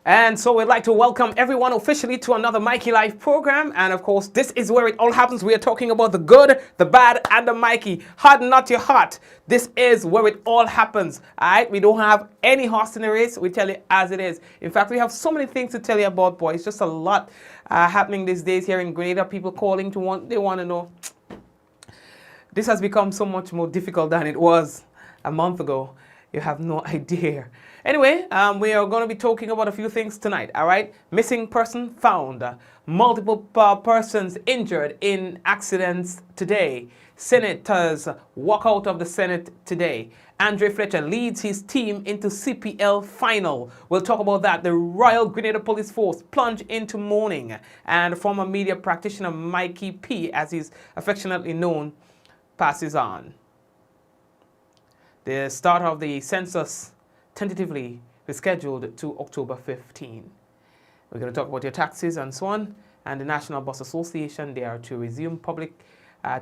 And so we'd like to welcome everyone officially to another Mikey Live program. And of course, this is where it all happens. We are talking about the good, the bad, and the Mikey. Harden not your heart. This is where it all happens. All right? We don't have any horse in the race. We tell you as it is. In fact, we have so many things to tell you about, boy. It's just a lot happening these days here in Grenada. People calling they want to know. This has become so much more difficult than it was a month ago. You have no idea. Anyway, we are going to be talking about a few things tonight, all right? Missing person found. Multiple persons injured in accidents today. Senators walk out of the Senate today. Andre Fletcher leads his team into CPL final. We'll talk about that. The Royal Grenada Police Force plunge into mourning. And former media practitioner Mikey P, as he's affectionately known, passes on. The start of the census tentatively rescheduled to October 15. We're going to talk about your taxes and so on. And the National Bus Association, they are to resume public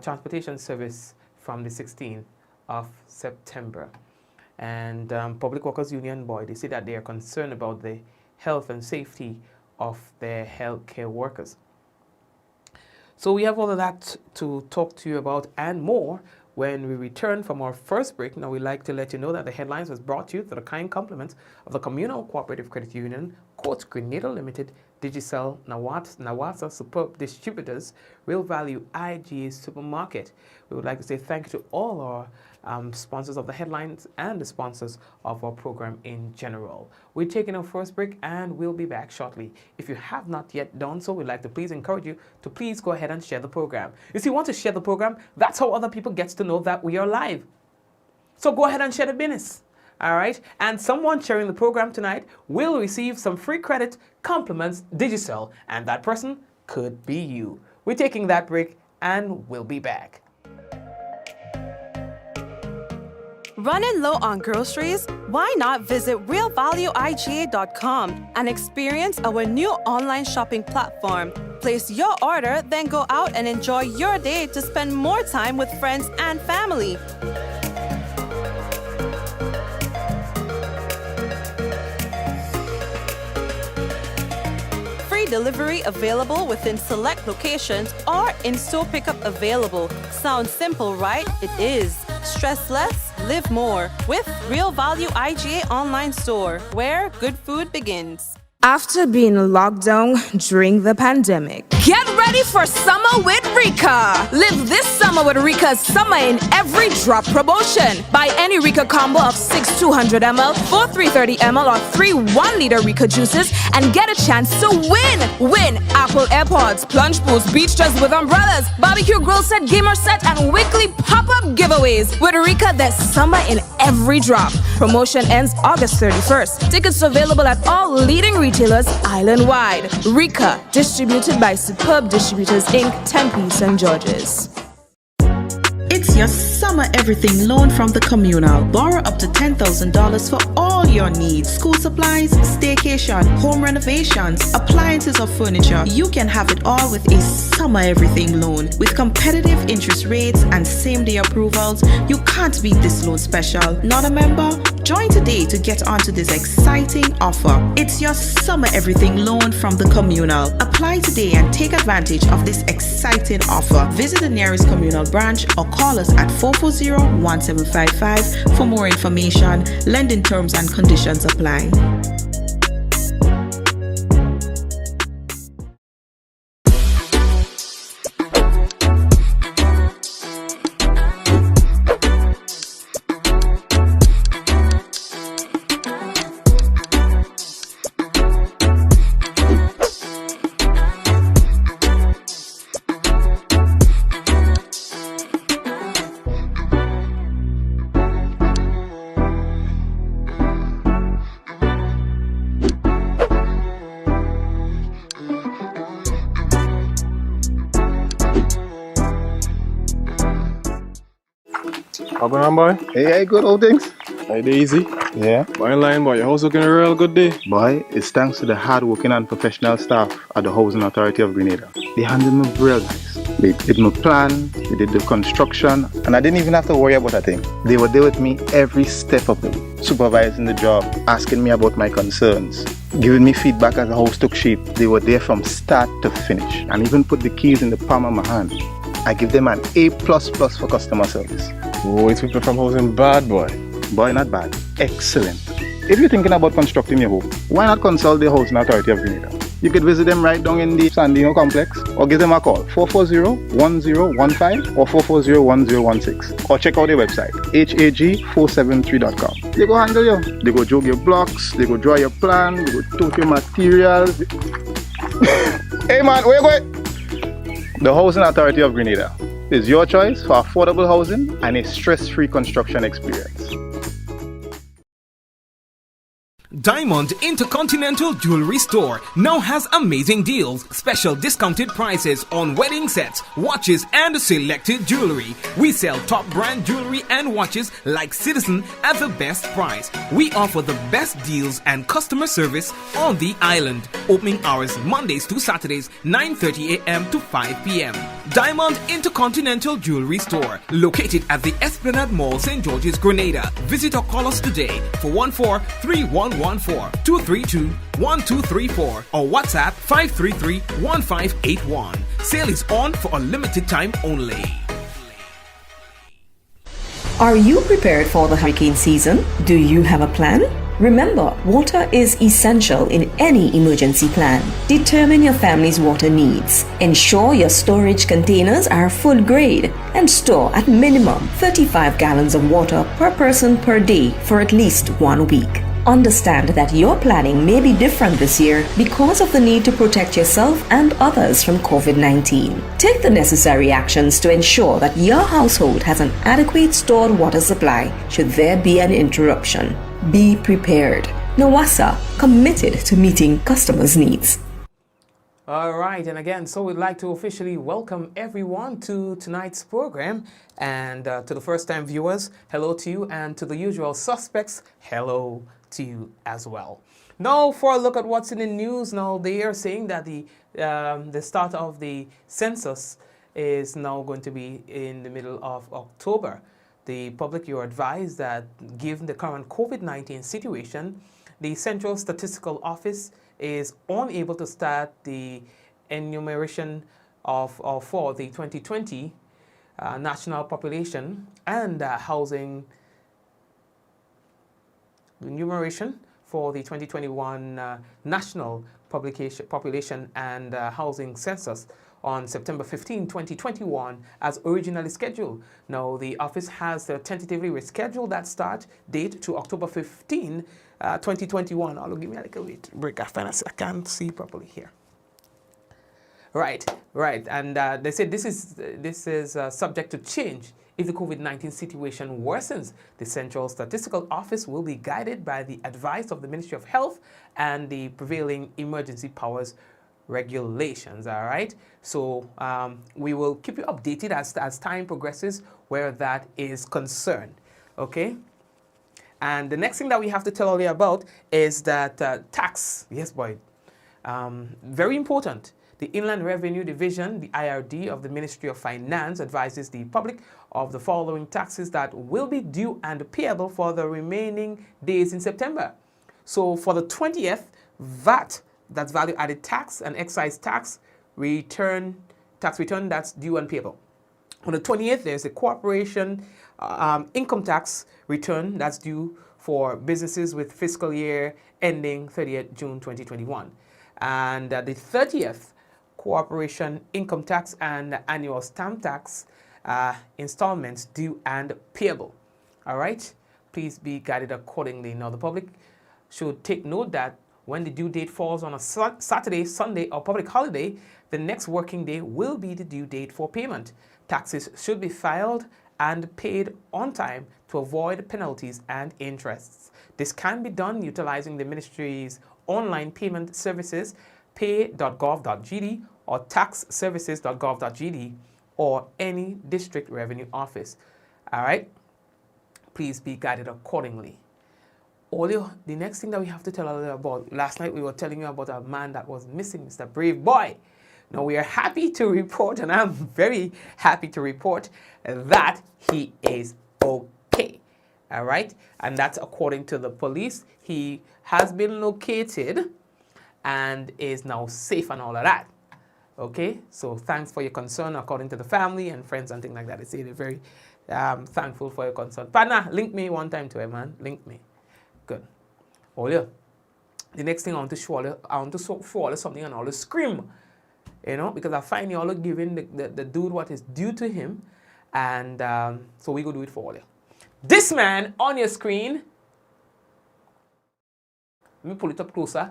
transportation service from the 16th of September. And Public Workers Union, boy, they say that they are concerned about the health and safety of their healthcare workers. So we have all of that to talk to you about and more when we return from our first break. Now, we'd like to let you know that the headlines was brought to you through the kind compliments of the Communal Cooperative Credit Union, Courts Grenada Limited, Digicel, Nawasa Superb Distributors, Real Value IGA Supermarket. We would like to say thank you to all our sponsors of the headlines and the sponsors of our program in general. We're taking our first break and we'll be back shortly. If you have not yet done so, we'd like to please encourage you to please go ahead and share the program. If you want to share the program, that's how other people get to know that we are live. So go ahead and share the business. All right, and someone sharing the program tonight will receive some free credit, compliments, Digicel, and that person could be you. We're taking that break and we'll be back. Running low on groceries? Why not visit realvalueiga.com and experience our new online shopping platform? Place your order, then go out and enjoy your day to spend more time with friends and family. Delivery available within select locations or in-store pickup available. Sounds simple, right? It is. Stress less, live more with Real Value IGA online store, where good food begins. After being locked down during the pandemic, get ready for summer with Rika. Live this summer with Rika's Summer in Every Drop promotion. Buy any Rika combo of 6 200ml, 4 330ml, or 3 1-liter Rika juices and get a chance to win. Win Apple AirPods, Plunge Boost, beach dress with umbrellas, barbecue grill set, gamer set, and weekly pop-up giveaways. With Rika, there's summer in every drop. Promotion ends August 31st. Tickets available at all leading retailers island-wide. Rika, distributed by Superb Distributors Inc., Tempe, St. George's. It's your summer everything loan from the Communal. Borrow up to $10,000 for all your needs. School supplies, staycation, home renovations, appliances or furniture. You can have it all with a summer everything loan. With competitive interest rates and same-day approvals, you can't beat this loan special. Not a member? Join today to get onto this exciting offer. It's your summer everything loan from the Communal. Apply today and take advantage of this exciting offer. Visit the nearest Communal branch or call us at 440-1755 for more information. Lending terms and conditions apply. How going on, boy? Hey, good old things. Hey, easy. Yeah. Boy, in line, boy. Your house looking a real good day. Boy, it's thanks to the hard-working and professional staff at the Housing Authority of Grenada. They handled me real nice. They did my plan, they did the construction, and I didn't even have to worry about a thing. They were there with me every step of the way, supervising the job, asking me about my concerns. giving me feedback as the house took shape. They were there from start to finish and even put the keys in the palm of my hand. I give them an A++ for customer service. Oh, it's people from housing bad, boy. Boy, not bad. Excellent. If you're thinking about constructing your home, why not consult the Housing Authority of Grenada? You could visit them right down in the Sandino complex or give them a call 440-1015 or 440-1016 or check out their website hag473.com. They go handle you. They go jog your blocks, they go draw your plan, they go tote your materials. Hey man, where you going? The Housing Authority of Grenada is your choice for affordable housing and a stress-free construction experience. Diamond Intercontinental Jewelry Store now has amazing deals, special discounted prices on wedding sets, watches and selected jewelry. We sell top brand jewelry and watches like Citizen at the best price. We offer the best deals and customer service on the island. Opening hours Mondays to Saturdays 9:30 a.m. to 5 p.m. Diamond Intercontinental Jewelry Store, located at the Esplanade Mall, St. George's, Grenada. Visit or call us today for 14-3114-232-1234 or WhatsApp 533-1581. Sale is on for a limited time only. Are you prepared for the hurricane season? Do you have a plan? Remember, water is essential in any emergency plan. Determine your family's water needs. Ensure your storage containers are food grade and store at minimum 35 gallons of water per person per day for at least 1 week. Understand that your planning may be different this year because of the need to protect yourself and others from COVID-19. Take the necessary actions to ensure that your household has an adequate stored water supply should there be an interruption. Be prepared. NOWASA, committed to meeting customers' needs. All right, and again, so we'd like to officially welcome everyone to tonight's program, and to the first-time viewers, hello to you, and to the usual suspects, hello to you as well. Now, for a look at what's in the news, now they are saying that the start of the census is now going to be in the middle of October. The public, you are advised that given the current COVID-19 situation, the Central Statistical Office is unable to start the enumeration for the 2020 national population and housing enumeration for the 2021 national population and housing census on September 15, 2021 as originally scheduled. Now the office has tentatively rescheduled that start date to October 15, 2021. Oh, give me a little bit break. I can't see properly here. Right, and they said this is subject to change if the COVID-19 situation worsens. The Central Statistical Office will be guided by the advice of the Ministry of Health and the prevailing emergency powers regulations. All right, so we will keep you updated as time progresses where that is concerned. Okay, and the next thing that we have to tell you about is that tax. Yes, boy, very important. The Inland Revenue Division, the IRD of the Ministry of Finance, advises the public of the following taxes that will be due and payable for the remaining days in September. So for the 20th, VAT, that's value added tax, and excise tax return that's due and payable. On the 20th, there's a corporation income tax return that's due for businesses with fiscal year ending 30th June 2021. And the 30th, corporation income tax and annual stamp tax installments due and payable. All right, please be guided accordingly. Now the public should take note that when the due date falls on a Saturday, Sunday, or public holiday, the next working day will be the due date for payment. Taxes should be filed and paid on time to avoid penalties and interests. This can be done utilizing the ministry's online payment services, pay.gov.gd or taxservices.gov.gd or any district revenue office. All right, please be guided accordingly. The next thing that we have to tell you about, last night we were telling you about a man that was missing, Mr. Brave Boy. Now we are happy to report, and I'm very happy to report that he is okay. All right, and that's according to the police. He has been located and is now safe and all of that. Okay, so thanks for your concern according to the family and friends and things like that. They say they're very thankful for your concern. Partner, link me one time to it, man. Link me. Good. Oh yeah. The next thing I want to show you something and all scream. You know, because I find you all giving the dude what is due to him. And so we go do it for all you. This man on your screen, let me pull it up closer,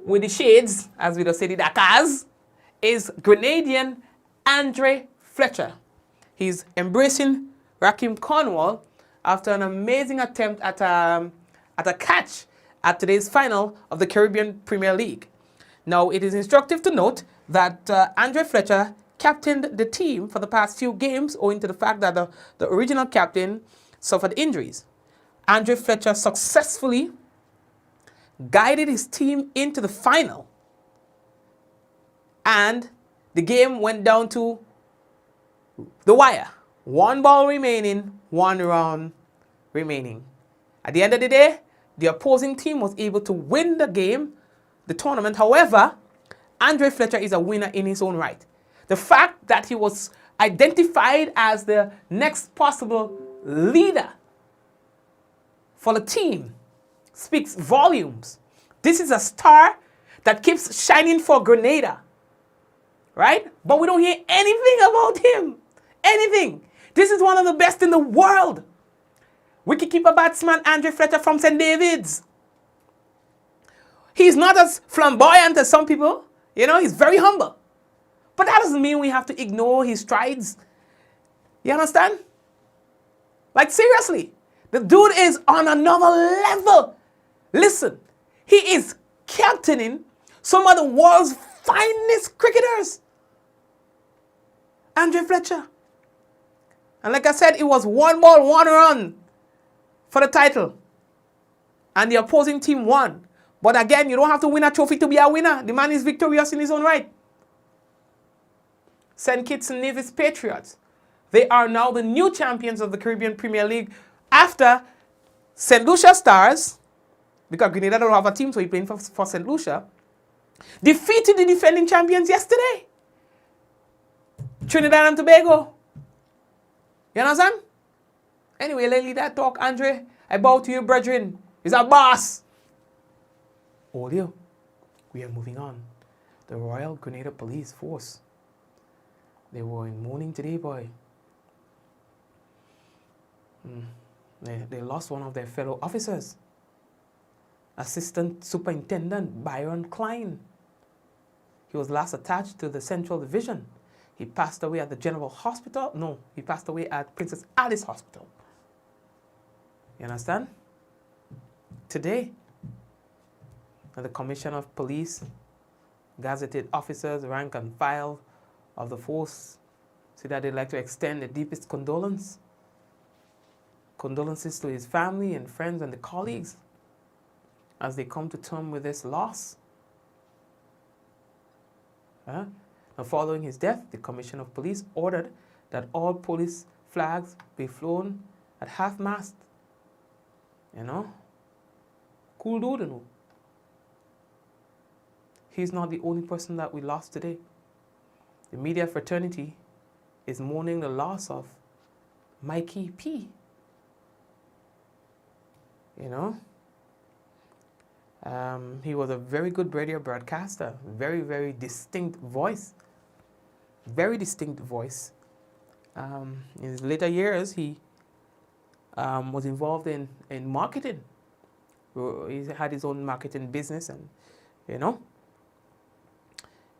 with the shades, as we just say the Dakars, is Grenadian Andre Fletcher. He's embracing Raheem Cornwall after an amazing attempt at a catch at today's final of the Caribbean Premier League. Now, it is instructive to note that Andre Fletcher captained the team for the past few games owing to the fact that the original captain suffered injuries. Andre Fletcher successfully guided his team into the final, and the game went down to the wire. 1 ball remaining, 1 round remaining. At the end of the day, the opposing team was able to win the game, the tournament. However, Andre Fletcher is a winner in his own right. The fact that he was identified as the next possible leader for the team speaks volumes. This is a star that keeps shining for Grenada, right? But we don't hear anything about him. Anything. This is one of the best in the world. Wicketkeeper batsman Andre Fletcher from St. David's. He's not as flamboyant as some people. You know, he's very humble. But that doesn't mean we have to ignore his strides. You understand? Like, seriously. The dude is on another level. Listen, he is captaining some of the world's finest cricketers. Andre Fletcher. And like I said, it was 1 ball, 1 run for the title. And the opposing team won. But again, you don't have to win a trophy to be a winner. The man is victorious in his own right. St. Kitts and Nevis Patriots. They are now the new champions of the Caribbean Premier League after St. Lucia Stars, because Grenada don't have a team, so he's playing for St. Lucia, defeated the defending champions yesterday. Trinidad and Tobago. You understand? Anyway, lately that talk, Andre, I bow to you, brethren. He's a boss. All you. We are moving on. The Royal Grenada Police Force. They were in mourning today, boy. They lost one of their fellow officers. Assistant Superintendent Byron Klein. He was last attached to the Central Division. He passed away at the General Hospital. No, he passed away at Princess Alice Hospital. You understand? Today, the Commissioner of Police, gazetted officers, rank and file of the force, say that they'd like to extend the deepest condolences to his family and friends and the colleagues as they come to terms with this loss. Now, following his death, the Commissioner of Police ordered that all police flags be flown at half-mast. You know? Cool dude, you know? He's not the only person that we lost today. The media fraternity is mourning the loss of Mikey P. You know? He was a very good radio broadcaster. Very, very distinct voice. Very distinct voice. In his later years, he was involved in marketing. He had his own marketing business and, you know,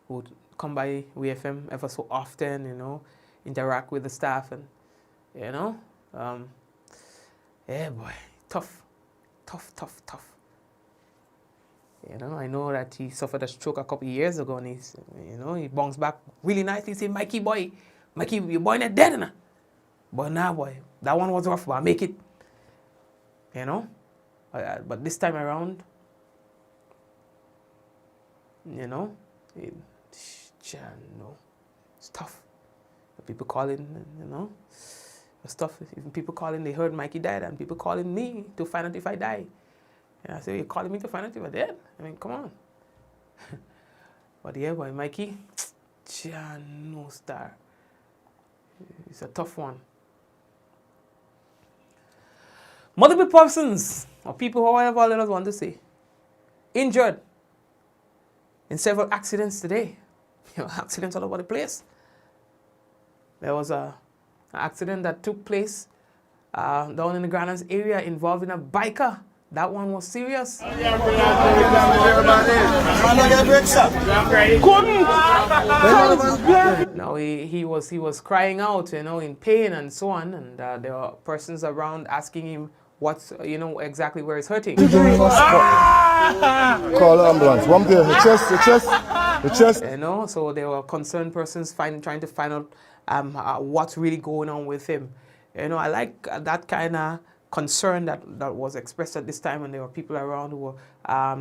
would come by WFM ever so often, you know, interact with the staff and, you know, yeah, boy, tough. You know, I know that he suffered a stroke a couple of years ago and he's, you know, he bounced back really nicely. He said, Mikey, your boy not dead now. But nah, boy, that one was rough, but I make it. You know? But this time around, you know, it's tough. People calling, you know, it's tough. Even people calling, they heard Mikey died, and people calling me to find out if I die. And I said, you're calling me to find out if I'm dead? I mean, come on. But yeah, boy, Mikey, no star. It's a tough one. Multiple persons, or people, however let us want to say, injured in several accidents today. Accidents all over the place. There was an accident that took place down in the Grandlands area involving a biker. That one was serious. Now he was crying out, in pain and so on, and there were persons around asking him what's, exactly where it's hurting. Call ambulance. One there, the chest. So there were concerned persons trying to find out what's really going on with him. I like that kind of concern that was expressed at this time, and there were people around who were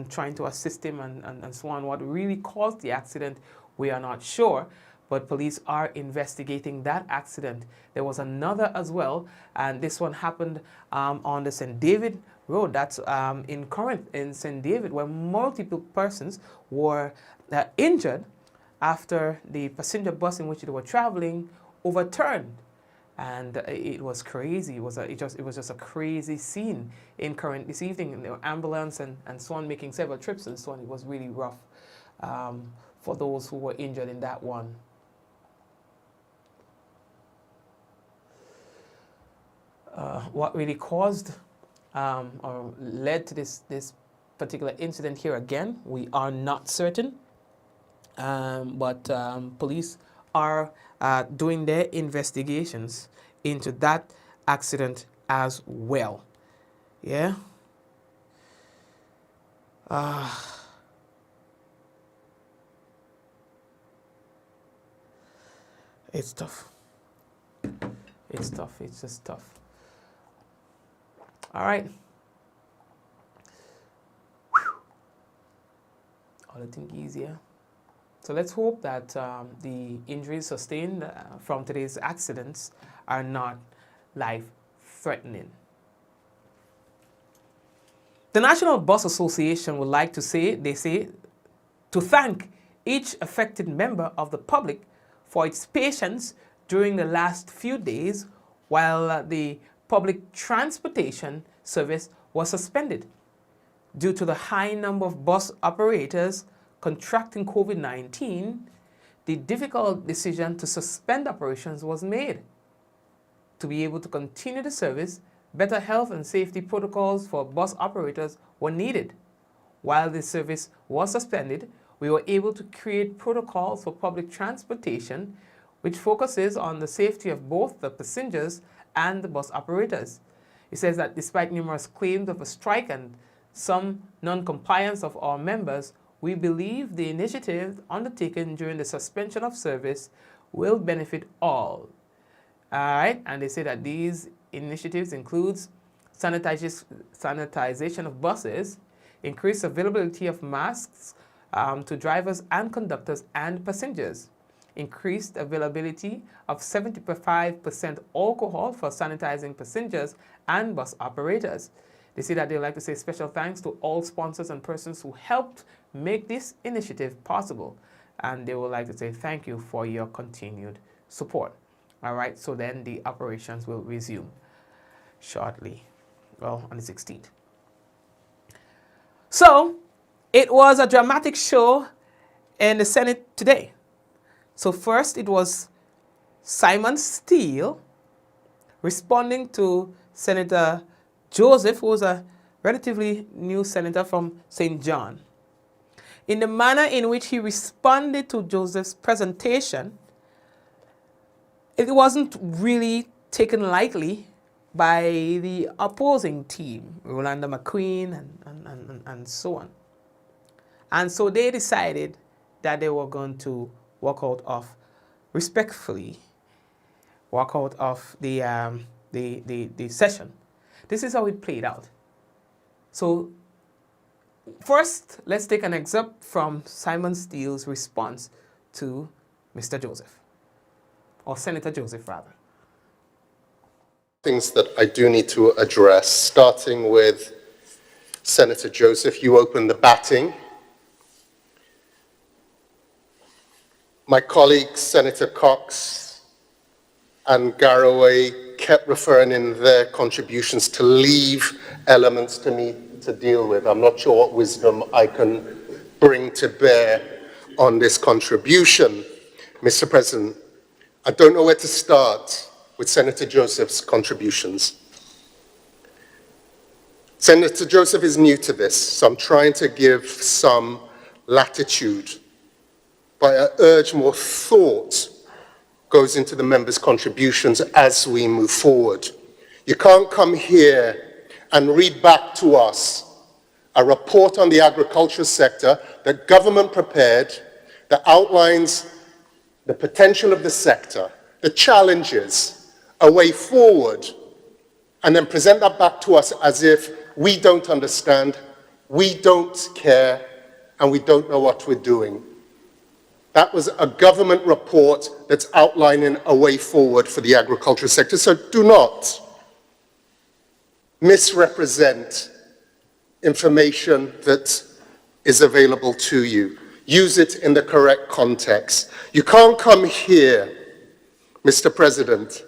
trying to assist him and so on. What really caused the accident, we are not sure, but police are investigating that accident. There was another as well, and this one happened on the St. David Road. That's in Corinth, in St. David, where multiple persons were injured after the passenger bus in which they were traveling overturned. And it was crazy. It was just a crazy scene in Corinth this evening. There were ambulance and so on making several trips and so on. It was really rough for those who were injured in that one. What really caused or led to this particular incident here again, we are not certain. But police are doing their investigations into that accident as well. Yeah. It's tough. It's tough. It's just tough. All right. All I think easier. So let's hope that the injuries sustained from today's accidents are not life-threatening. The National Bus Association would like to to thank each affected member of the public for its patience during the last few days while the public transportation service was suspended. Due to the high number of bus operators contracting COVID-19, the difficult decision to suspend operations was made. To be able to continue the service, better health and safety protocols for bus operators were needed. While the service was suspended, we were able to create protocols for public transportation, which focuses on the safety of both the passengers and the bus operators. It says that despite numerous claims of a strike and some non-compliance of our members, we believe the initiative undertaken during the suspension of service will benefit all. All right, and they say that these initiatives includes sanitization of buses, increased availability of masks to drivers and conductors and passengers, increased availability of 75% alcohol for sanitizing passengers and bus operators. They say that they would like to say special thanks to all sponsors and persons who helped make this initiative possible. And they would like to say thank you for your continued support. All right, so then the operations will resume shortly, well, on the 16th. So it was a dramatic show in the Senate today. So first it was Simon Steele responding to Senator Joseph, who was a relatively new senator from St. John. In the manner in which he responded to Joseph's presentation, it wasn't really taken lightly by the opposing team, Rolanda McQueen and so on. And so they decided that they were going to respectfully walk out of the session. This is how it played out. So first, let's take an excerpt from Simon Steele's response to Mr. Joseph, or Senator Joseph, rather. Things that I do need to address, starting with Senator Joseph, you opened the batting. My colleagues, Senator Cox and Garraway, kept referring in their contributions to leave elements to me to deal with. I'm not sure what wisdom I can bring to bear on this contribution. Mr. President, I don't know where to start with Senator Joseph's contributions. Senator Joseph is new to this, so I'm trying to give some latitude, but I urge more thought goes into the members' contributions as we move forward. You can't come here and read back to us a report on the agriculture sector that government prepared that outlines the potential of the sector, the challenges, a way forward, and then present that back to us as if we don't understand, we don't care, and we don't know what we're doing. That was a government report that's outlining a way forward for the agriculture sector. So do not misrepresent information that is available to you. Use it in the correct context. You can't come here, Mr. President,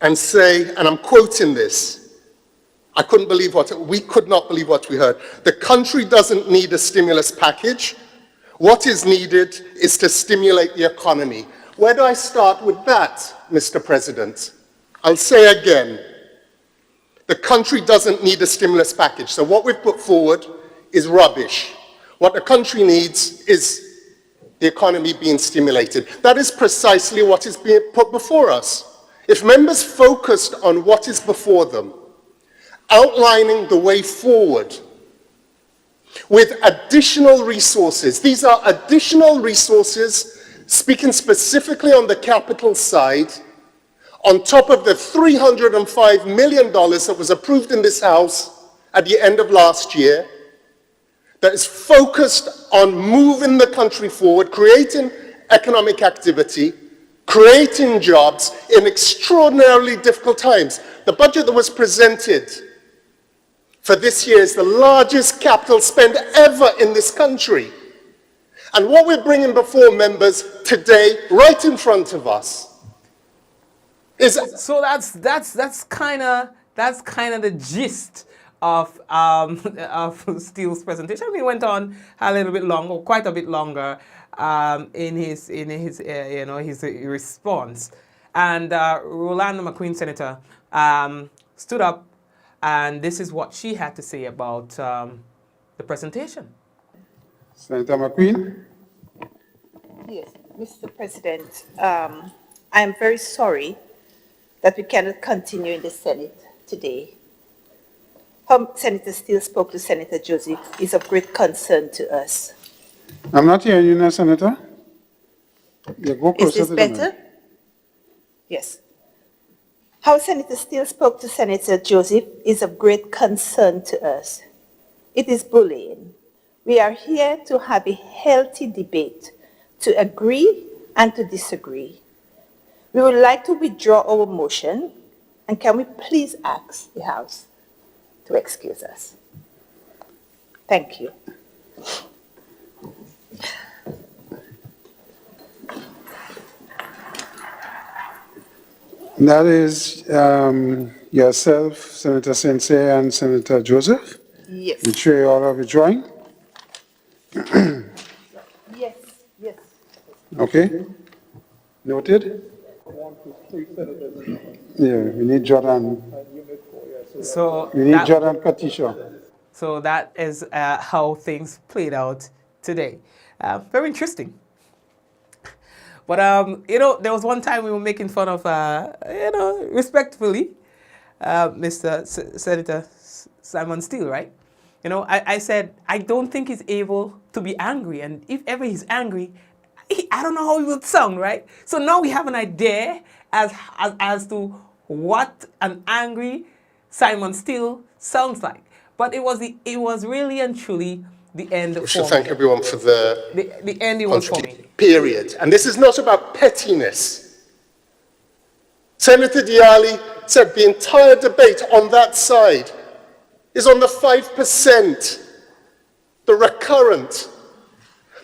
and say, and I'm quoting this, we could not believe what we heard. The country doesn't need a stimulus package. What is needed is to stimulate the economy. Where do I start with that, Mr. President? I'll say again, the country doesn't need a stimulus package. So what we've put forward is rubbish. What the country needs is the economy being stimulated. That is precisely what is being put before us. If members focused on what is before them, outlining the way forward with additional resources. These are additional resources, speaking specifically on the capital side, on top of the $305 million that was approved in this House at the end of last year, that is focused on moving the country forward, creating economic activity, creating jobs in extraordinarily difficult times. The budget that was presented for this year is the largest capital spend ever in this country. And what we're bringing before members today, right in front of us, is... So that's kind of the gist of Steele's presentation. He went on a little bit longer, quite a bit longer, in his response. And Rolanda McQueen, Senator, stood up. And this is what she had to say about the presentation. Senator McQueen? Yes, Mr. President, I am very sorry that we cannot continue in the Senate today. How Senator Steele spoke to Senator Joseph is of great concern to us. I'm not hearing you now, Senator. Is this better? Yes. How Senator Steele spoke to Senator Joseph is of great concern to us. It is bullying. We are here to have a healthy debate, to agree and to disagree. We would like to withdraw our motion, and can we please ask the House to excuse us? Thank you. That is yourself, Senator Sensei, and Senator Joseph? Yes. You sure you all are withdrawing? Yes, yes. Okay. Noted? Yeah, we need Jordan. So we need Jordan Petite. So that is how things played out today. Very interesting. But, there was one time we were making fun of, respectfully, Mr. Senator Simon Steele, right? I said, I don't think he's able to be angry. And if ever he's angry, I don't know how he would sound, right? So now we have an idea as to what an angry Simon Steele sounds like. But it was really and truly the end for me. We should thank everyone for the end it was for me. Period. And this is not about pettiness. Senator Diali said the entire debate on that side is on the 5%, the recurrent,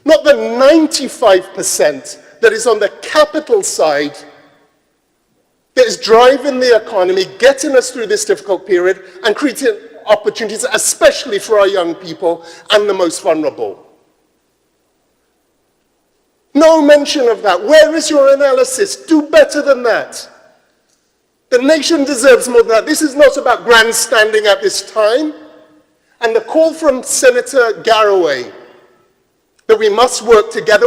not the 95% that is on the capital side that is driving the economy, getting us through this difficult period and creating opportunities, especially for our young people and the most vulnerable. No mention of that. Where is your analysis? Do better than that. The nation deserves more than that. This is not about grandstanding at this time. And the call from Senator Garraway that we must work together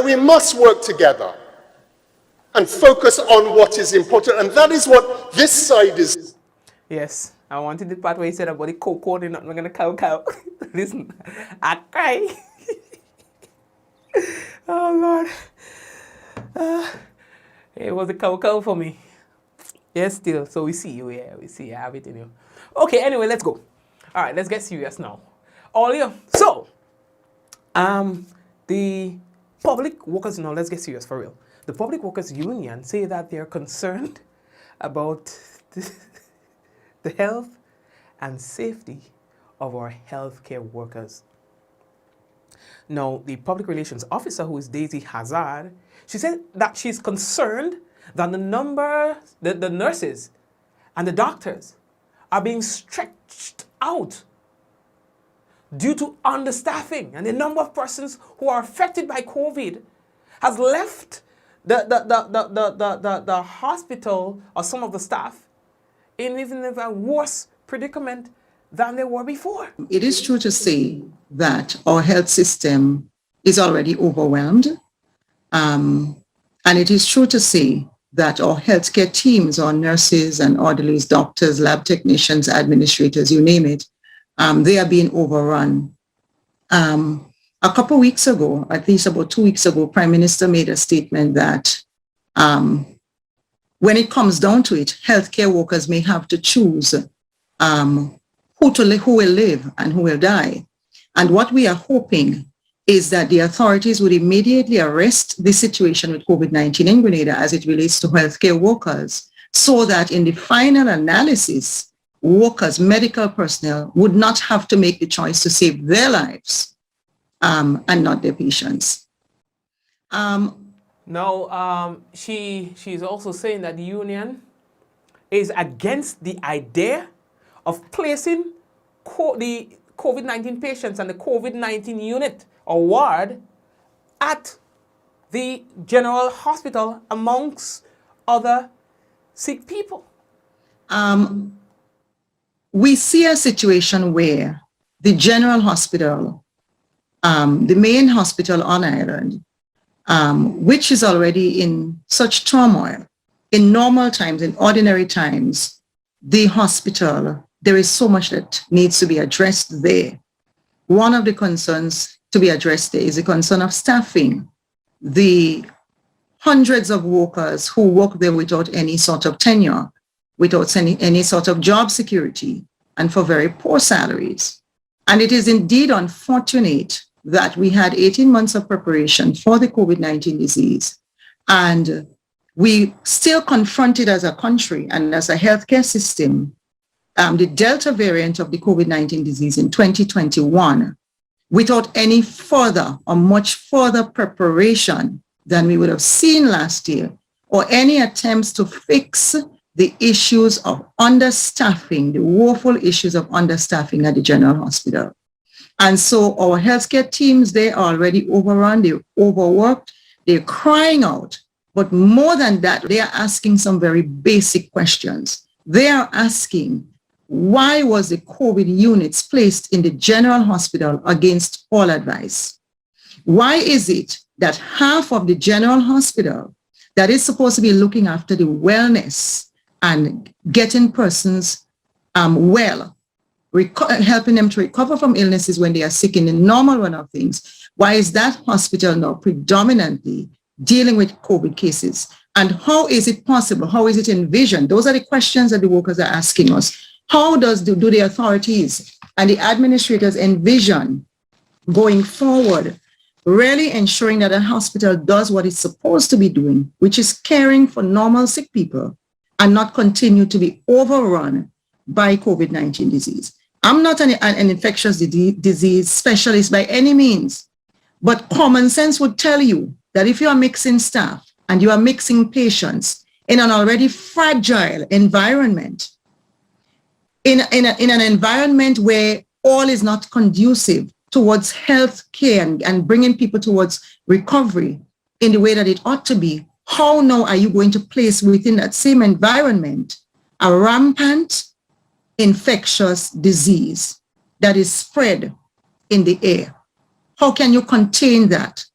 and focus on what is important. And that is what this side is. Yes, I wanted the part where he said about the cocoa, they're not going to cow. Listen, I cry. Oh, Lord. It was a cow for me. Yes, still. So we see you here. We see you have it in you. Okay, anyway, let's go. All right, let's get serious now. All you. So, the public workers, now let's get serious for real. The Public Workers Union say that they're concerned about the health and safety of our healthcare workers. Now, the public relations officer, who is Daisy Hazard, she said that she's concerned that the nurses and the doctors are being stretched out due to understaffing, and the number of persons who are affected by COVID has left the hospital or some of the staff in even a worse predicament than they were before. It is true to say that our health system is already overwhelmed. And it is true to say that our healthcare teams, our nurses and orderlies, doctors, lab technicians, administrators, you name it, they are being overrun. A couple weeks ago, at least about 2 weeks ago, Prime Minister made a statement that when it comes down to it, healthcare workers may have to choose who will live and who will die. And what we are hoping is that the authorities would immediately arrest the situation with COVID-19 in Grenada as it relates to healthcare workers, so that in the final analysis, workers, medical personnel would not have to make the choice to save their lives and not their patients. She's also saying that the union is against the idea of placing the COVID-19 patients and the COVID-19 unit or ward at the general hospital amongst other sick people. We see a situation where the general hospital, the main hospital on Ireland, which is already in such turmoil, in normal times, in ordinary times, the hospital, there is so much that needs to be addressed there. One of the concerns to be addressed there is the concern of staffing. The hundreds of workers who work there without any sort of tenure, without any sort of job security, and for very poor salaries. And it is indeed unfortunate that we had 18 months of preparation for the COVID-19 disease, and we still confronted as a country and as a healthcare system the Delta variant of the COVID-19 disease in 2021 without any further or much further preparation than we would have seen last year, or any attempts to fix the issues of understaffing, the woeful issues of understaffing at the general hospital. And so our healthcare teams, they are already overrun, they're overworked, they're crying out. But more than that, they are asking some very basic questions. They are asking, why was the COVID units placed in the general hospital against all advice? Why is it that half of the general hospital that is supposed to be looking after the wellness and getting persons well, helping them to recover from illnesses when they are sick in the normal run of things, why is that hospital now predominantly dealing with COVID cases? And how is it possible? How is it envisioned? Those are the questions that the workers are asking us. How do the authorities and the administrators envision going forward, really ensuring that a hospital does what it's supposed to be doing, which is caring for normal sick people, and not continue to be overrun by COVID-19 disease? I'm not an infectious disease specialist by any means, but common sense would tell you that if you are mixing staff and you are mixing patients in an already fragile environment, in an environment where all is not conducive towards health care and bringing people towards recovery in the way that it ought to be, how now are you going to place within that same environment a rampant infectious disease that is spread in the air? How can you contain that?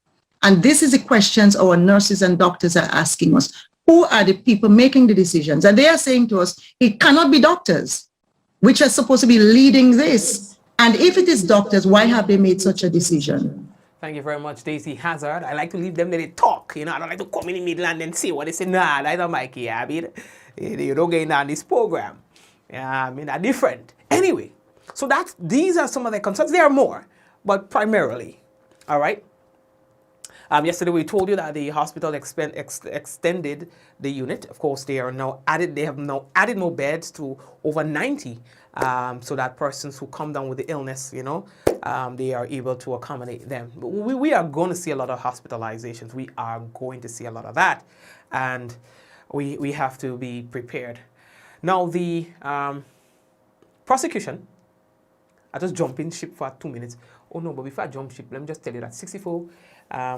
And this is the questions our nurses and doctors are asking us. Who are the people making the decisions? And they are saying to us, it cannot be doctors, which are supposed to be leading this. And if it is doctors, why have they made such a decision? Thank you very much, Daisy Hazard. I like to leave them let it talk. I don't like to come in the middle and then say what they say. Nah, that's not Mikey. I mean, you don't get on this program. Yeah, I mean, they're different. Anyway, so these are some of the concerns. There are more, but primarily, all right. Yesterday we told you that the hospital extended the unit. Of course, they have now added more beds to over 90, so that persons who come down with the illness, they are able to accommodate them. But we are going to see a lot of hospitalizations. We are going to see a lot of that, and we have to be prepared. Now the prosecution. I just jump in ship for 2 minutes. Oh no, but before I jump ship, let me just tell you that 64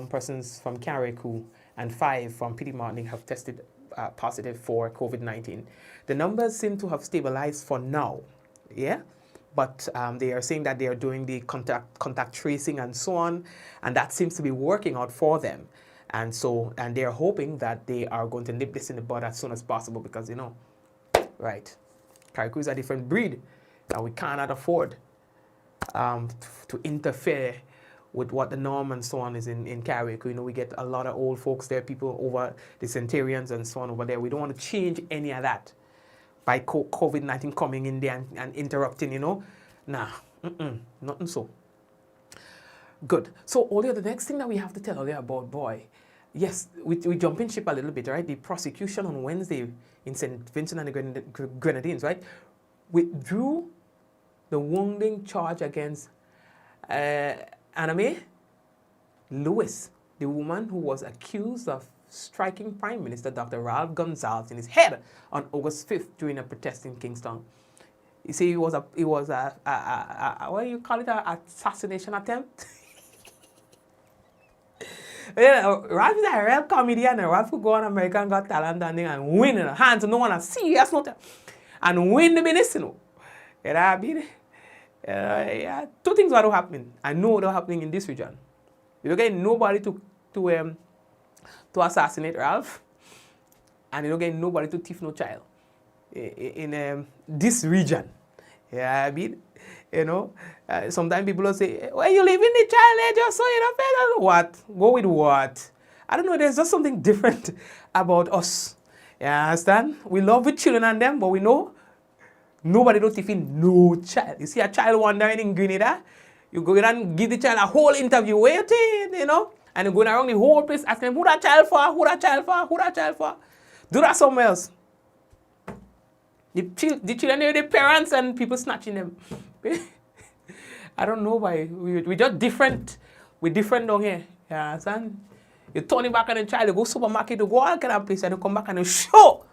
persons from Carriacou and 5 from Petite Martinique have tested positive for COVID-19. The numbers seem to have stabilized for now, yeah? But they are saying that they are doing the contact tracing and so on, and that seems to be working out for them. And they're hoping that they are going to nip this in the bud as soon as possible because, right, Carriacou is a different breed that we cannot afford to interfere with what the norm and so on is in Carriacou. We get a lot of old folks there, people over the centurions and so on over there. We don't want to change any of that by COVID-19 coming in there and interrupting, Nah, nothing so. Good. So, Olia, the next thing that we have to tell Olia about, boy, yes, we jump in ship a little bit, right? The prosecution on Wednesday in St. Vincent and the Grenadines, right, withdrew the wounding charge against Aname Lewis, the woman who was accused of striking Prime Minister Dr. Ralph Gonsalves in his head on August 5th during a protest in Kingston. You see, it was a what do you call it, an assassination attempt? Ralph is a real comedian, and Ralph will go on American Got Talent and win in the hands of no one, a serious note, and win the minister. Yeah, 2 things are happening. I know they're happening in this region. You don't get nobody to assassinate Ralph, and you don't get nobody to thief no child in this region. Yeah, sometimes people will say, well, you live in the child age or so, what? Go with what? I don't know, there's just something different about us. You understand? We love with children and them, but we know nobody don't thief in no child. You see a child wandering in Grenada, you go in and give the child a whole interview, waiting, and you go around the whole place asking them, who that child for, who that child for, who that child for. Do that somewhere else. The children are the parents and people snatching them. I don't know why. We're just different. We're different down here. You understand? You turn it back on the child, you go supermarket, you go all kind of place, and you come back and you show.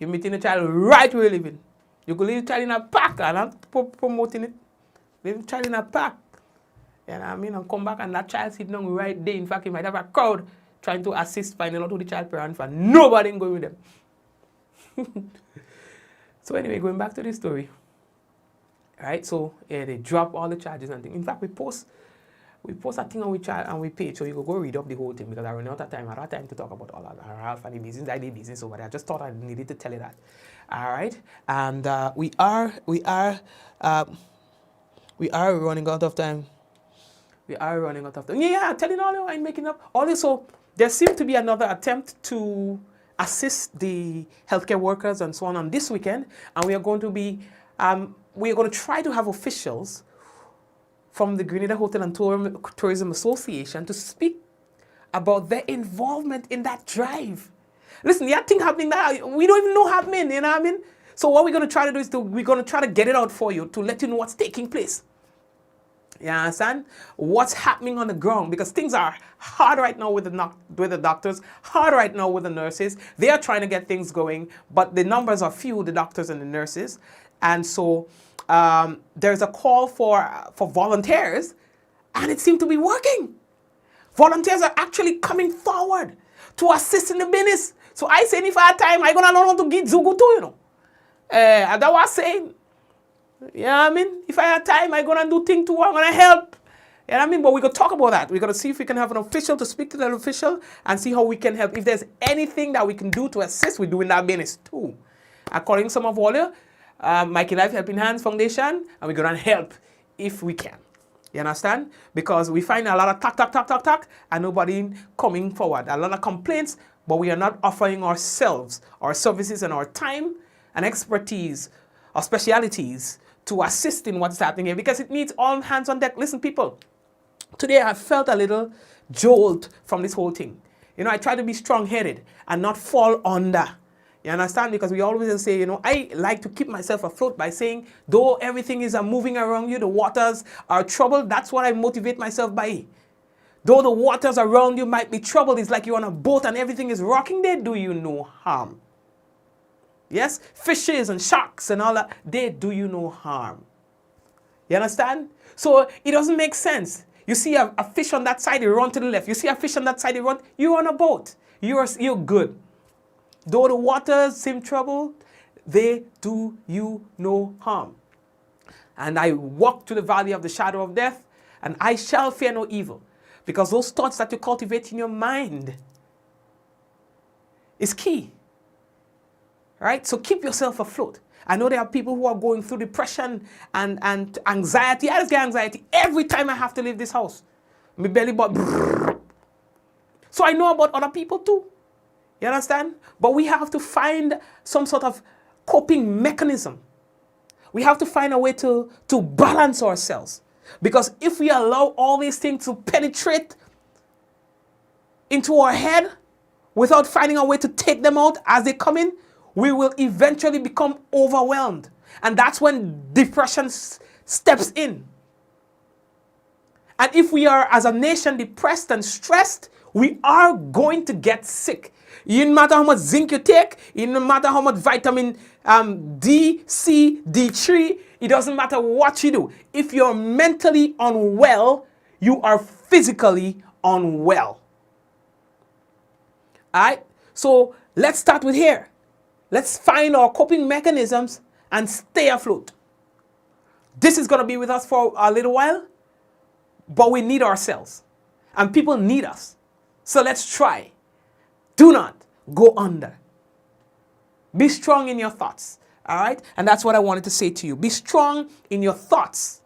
You're meeting the child right where you're living. You could leave the child in a pack, and I'm promoting it. Leave the child in a pack. You know what I mean? And come back and that child sitting down right there. In fact, you might have a crowd trying to assist finding out who the child parents for. Nobody going with them. So anyway, going back to this story. Right, so they drop all the charges and things. In fact, we post a thing on our page, so you can go read up the whole thing because I ran out of time. I don't have time to talk about all that. Ralph and the business, I did business over there. I just thought I needed to tell you that. All right, and we are running out of time. We are running out of time. Yeah, telling all you I'm making up. Also, there seems to be another attempt to assist the healthcare workers and so on this weekend, and we are going to be. We are going to try to have officials from the Grenada Hotel and Tourism Association to speak about their involvement in that drive. Listen, that thing happening now, we don't even know happening, you know what I mean? So what we're going to try to do is we're going to try to get it out for you to let you know what's taking place. You understand? What's happening on the ground, because things are hard right now with the doctors, hard right now with the nurses. They are trying to get things going, but the numbers are few, the doctors and the nurses. And so there's a call for volunteers, and it seemed to be working. Volunteers are actually coming forward to assist in the business. So I say, if I have time, I'm going to learn how to get Zugu too, you know. And that was saying, you know what I mean? If I have time, I'm going to do things too. I'm going to help. You know what I mean? But we're going to talk about that. We're going to see if we can have an official to speak to that official and see how we can help. If there's anything that we can do to assist, we're doing that business too. According to some of all you, Mikey Life Helping Hands Foundation, and we're going to help if we can. You understand? Because we find a lot of talk, and nobody coming forward. A lot of complaints, but we are not offering ourselves, our services and our time and expertise, our specialities to assist in what's happening here, because it needs all hands on deck. Listen, people, today I felt a little jolt from this whole thing. You know, I try to be strong-headed and not fall under. You understand? Because we always say, you know, I like to keep myself afloat by saying, though everything is moving around you, the waters are troubled. That's what I motivate myself by. Though the waters around you might be troubled, it's like you're on a boat and everything is rocking, they do you no harm. Yes? Fishes and sharks and all that, they do you no harm. You understand? So it doesn't make sense. You see a fish on that side, you run to the left. You see a fish on that side, you run. You're on a boat. You're good. Though the waters seem troubled, they do you no harm. And I walk through the valley of the shadow of death, and I shall fear no evil. Because those thoughts that you cultivate in your mind is key. Right? So keep yourself afloat. I know there are people who are going through depression and anxiety. I just get anxiety every time I have to leave this house. My belly button. So I know about other people too. You understand? But we have to find some sort of coping mechanism. We have to find a way to balance ourselves. Because if we allow all these things to penetrate into our head without finding a way to take them out as they come in, we will eventually become overwhelmed. And that's when depression steps in. And if we are, as a nation, depressed and stressed, we are going to get sick. It no matter how much zinc you take, it no matter how much vitamin D, C, D3, it doesn't matter what you do. If you're mentally unwell, you are physically unwell. All right? So let's start with here. Let's find our coping mechanisms and stay afloat. This is going to be with us for a little while, but we need ourselves. And people need us. So let's try. Do not go under. Be strong in your thoughts. All right? And that's what I wanted to say to you. Be strong in your thoughts.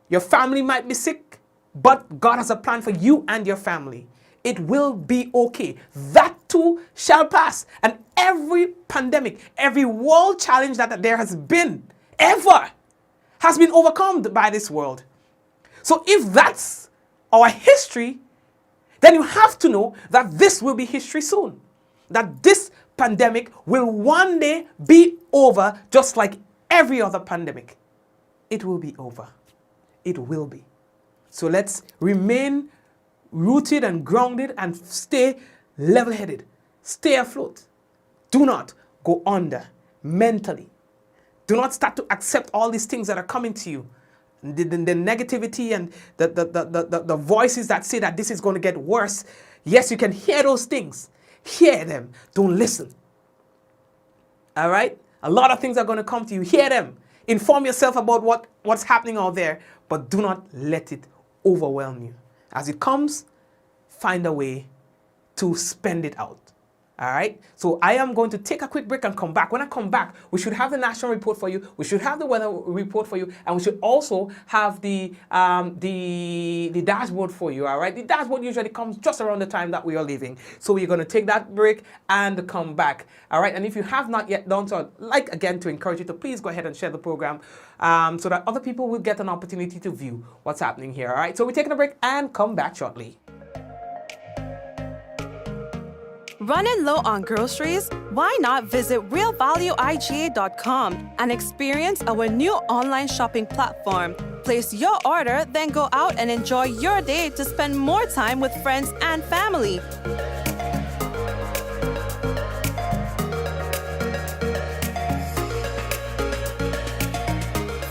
Your family might be sick, but God has a plan for you and your family. It will be okay. That too shall pass. And every pandemic, every world challenge that there has been, ever, has been overcome by this world. So if that's our history, then you have to know that this will be history soon. That this pandemic will one day be over, just like every other pandemic. It will be over. It will be. So let's remain rooted and grounded and stay level-headed. Stay afloat. Do not go under mentally. Do not start to accept all these things that are coming to you. The negativity and the voices that say that this is going to get worse. Yes, you can hear those things. Hear them. Don't listen. All right? A lot of things are going to come to you. Hear them. Inform yourself about what's happening out there, but do not let it overwhelm you. As it comes, find a way to spend it out. All right? So I am going to take a quick break and come back. When I come back, we should have the national report for you. We should have the weather report for you. And we should also have the dashboard for you. All right? The dashboard usually comes just around the time that we are leaving. So we're going to take that break and come back. All right? And if you have not yet done so, I'd like again to encourage you to please go ahead and share the program so that other people will get an opportunity to view what's happening here. All right? So we're taking a break and come back shortly. Running low on groceries? Why not visit realvalueiga.com and experience our new online shopping platform? Place your order, then go out and enjoy your day to spend more time with friends and family.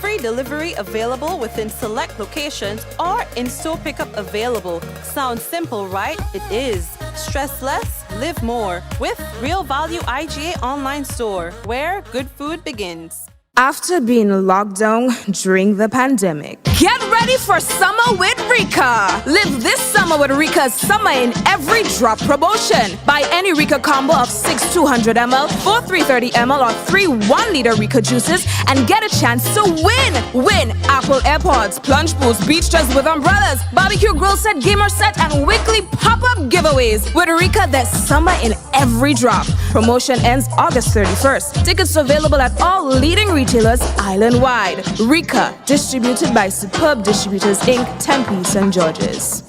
Free delivery available within select locations or in-store pickup available. Sounds simple, right? It is. Stress less, live more with Real Value IGA online store, where good food begins. After being locked down during the pandemic, get ready for summer with Rika. Live this summer with Rika's Summer in Every Drop promotion. Buy any Rika combo of 6 200ml, 4 330ml, or 3 1-liter Rika juices and get a chance to win. Win Apple AirPods, plunge pools, beach chairs with umbrellas, barbecue grill set, gamer set, and weekly pop-up giveaways. With Rika, there's summer in every drop. Promotion ends August 31st. Tickets available at all leading retailers island-wide. Rika, distributed by Superb Distributors Inc., Tempe, St. George's.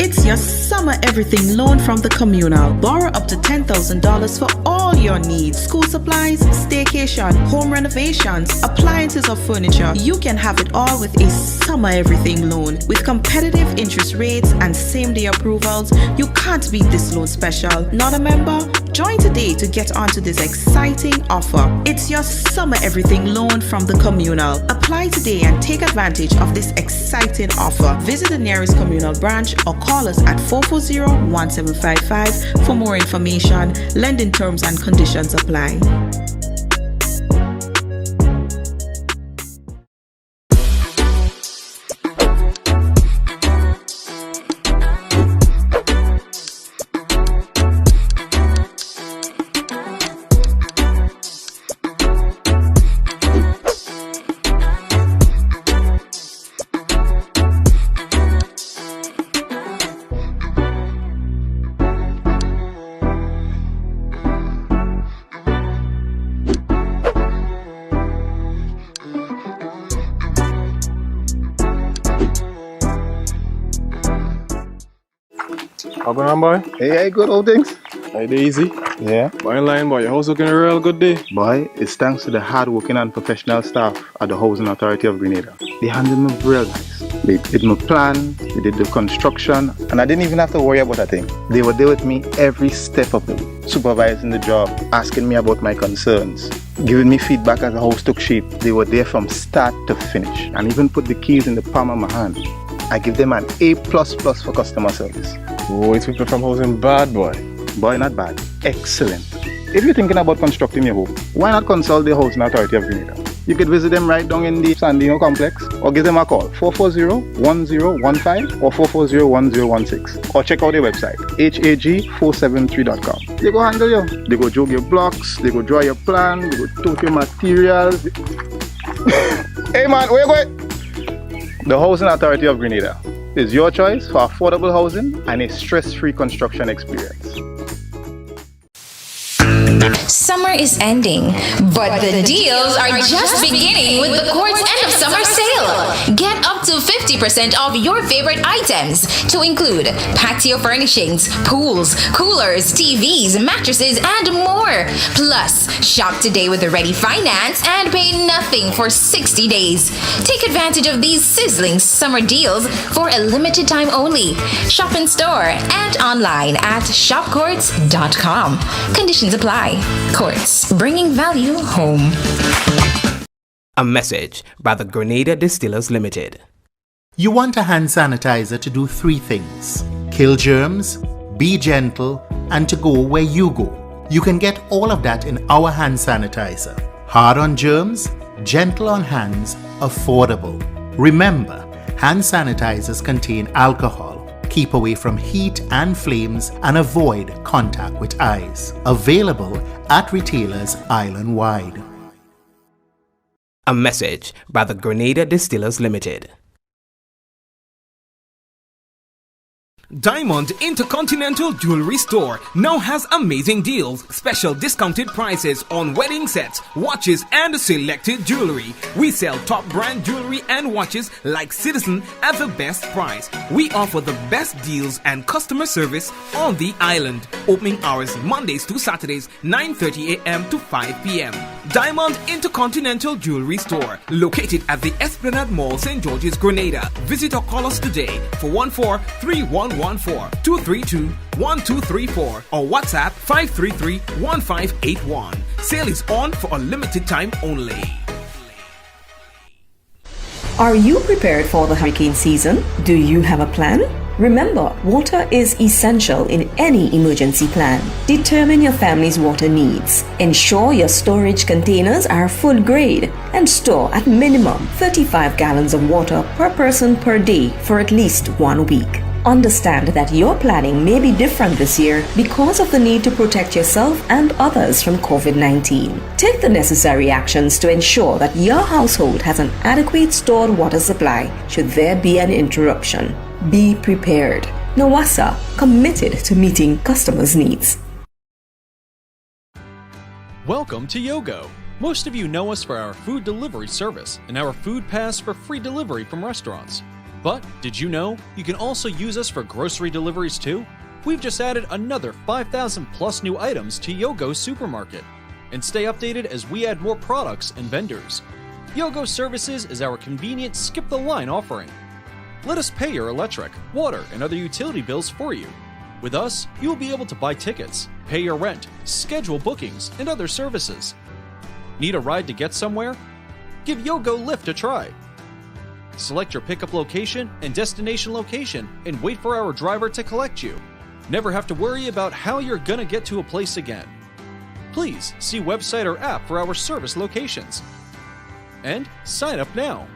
It's your summer everything loan from the communal. Borrow up to $10,000 for all your needs. School supplies, staycation, home renovations, appliances or furniture. You can have it all with a summer everything loan. With competitive interest rates and same-day approvals, you can't beat this loan special. Not a member? Join today to get onto this exciting offer. It's your summer everything loan from the communal. Apply today and take advantage of this exciting offer. Visit the nearest communal branch or call us at 440-1755 for more information. Lending terms and conditions apply. How going on, boy? Hey, good old things. Hey, easy. Yeah. Boy, in line, boy. Your house looking a real good day. Boy, it's thanks to the hard-working and professional staff at the Housing Authority of Grenada. They handled me real nice. They did my plan, they did the construction, and I didn't even have to worry about a thing. They were there with me every step of the way, supervising the job, asking me about my concerns, giving me feedback as the house took shape. They were there from start to finish, and even put the keys in the palm of my hand. I give them an A++ for customer service. Oh, it's people from housing bad, boy. Boy, not bad. Excellent. If you're thinking about constructing your home, why not consult the Housing Authority of Grenada? You could visit them right down in the Sandino complex or give them a call 440-1015 or 440-1016 or check out their website hag473.com. They go handle you. They go jog your blocks, they go draw your plan, they go tote your materials. Hey man, where you going? The Housing Authority of Grenada is your choice for affordable housing and a stress-free construction experience. Summer is ending, but the deals are just beginning with the Court's end of summer sale. Get up to 50% off your favorite items, to include patio furnishings, pools, coolers, TVs, mattresses, and more. Plus, shop today with the Ready Finance and pay nothing for 60 days. Take advantage of these sizzling summer deals for a limited time only. Shop in store and online at shopcourts.com. Conditions apply. Courts, bringing value home. A message by the Grenada Distillers Limited. You want a hand sanitizer to do 3 things: kill germs, be gentle, and to go where you go. You can get all of that in our hand sanitizer. Hard on germs, gentle on hands, affordable. Remember, hand sanitizers contain alcohol. Keep away from heat and flames and avoid contact with eyes. Available at retailers island-wide. A message by the Grenada Distillers Limited. Diamond Intercontinental Jewelry Store now has amazing deals, special discounted prices on wedding sets, watches, and selected jewelry. We sell top brand jewelry and watches like Citizen at the best price. We offer the best deals and customer service on the island. Opening hours Mondays to Saturdays, 9:30 a.m. to 5 p.m. Diamond Intercontinental Jewelry Store, located at the Esplanade Mall, St. George's, Grenada. Visit or call us today for 14-3114-232-1234 or WhatsApp 533-1581. Sale is on for a limited time only. Are you prepared for the hurricane season? Do you have a plan? Remember, water is essential in any emergency plan. Determine your family's water needs. Ensure your storage containers are food grade and store at minimum 35 gallons of water per person per day for at least 1 week. Understand that your planning may be different this year because of the need to protect yourself and others from COVID-19. Take the necessary actions to ensure that your household has an adequate stored water supply should there be an interruption. Be prepared. Nawasa, committed to meeting customers' needs. Welcome to Yogo. Most of you know us for our food delivery service and our food pass for free delivery from restaurants. But did you know you can also use us for grocery deliveries too? We've just added another 5,000 plus new items to Yogo Supermarket. And stay updated as we add more products and vendors. Yogo Services is our convenient skip the line offering. Let us pay your electric, water, and other utility bills for you. With us, you will be able to buy tickets, pay your rent, schedule bookings, and other services. Need a ride to get somewhere? Give Yogo Lyft a try. Select your pickup location and destination location and wait for our driver to collect you. Never have to worry about how you're gonna get to a place again. Please see website or app for our service locations. And sign up now.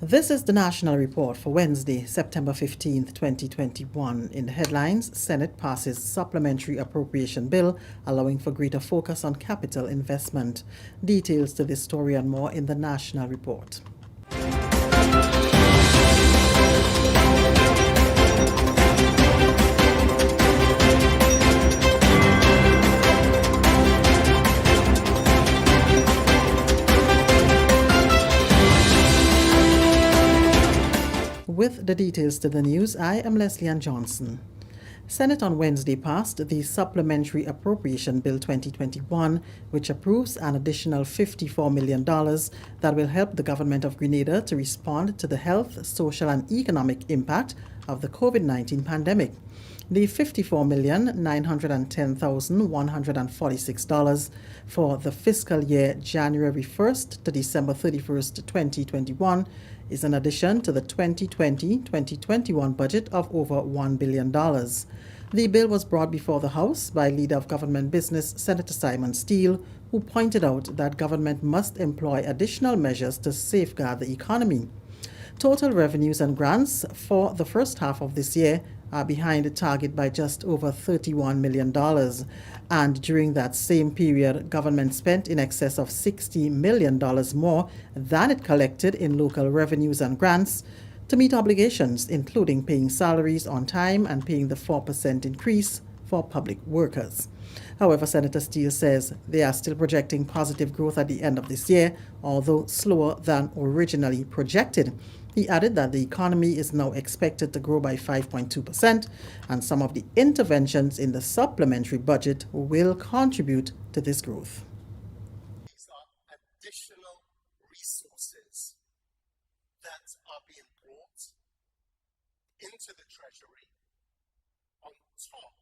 This is the National Report for Wednesday, September 15th, 2021. In the headlines, Senate passes supplementary appropriation bill allowing for greater focus on capital investment. Details to this story and more in the National Report. With the details to the news, I am Leslie Ann Johnson. Senate on Wednesday passed the Supplementary Appropriation Bill 2021, which approves an additional $54 million that will help the government of Grenada to respond to the health, social, and economic impact of the COVID-19 pandemic. The $54,910,146 for the fiscal year January 1st to December 31st, 2021 is an addition to the 2020-2021 budget of over $1 billion. The bill was brought before the House by Leader of Government Business, Senator Simon Steele, who pointed out that government must employ additional measures to safeguard the economy. Total revenues and grants for the first half of this year are behind the target by just over $31 million. And during that same period, government spent in excess of $60 million more than it collected in local revenues and grants to meet obligations, including paying salaries on time and paying the 4% increase for public workers. However, Senator Steele says they are still projecting positive growth at the end of this year, although slower than originally projected. He added that the economy is now expected to grow by 5.2%, and some of the interventions in the supplementary budget will contribute to this growth. These are additional resources that are being brought into the Treasury on top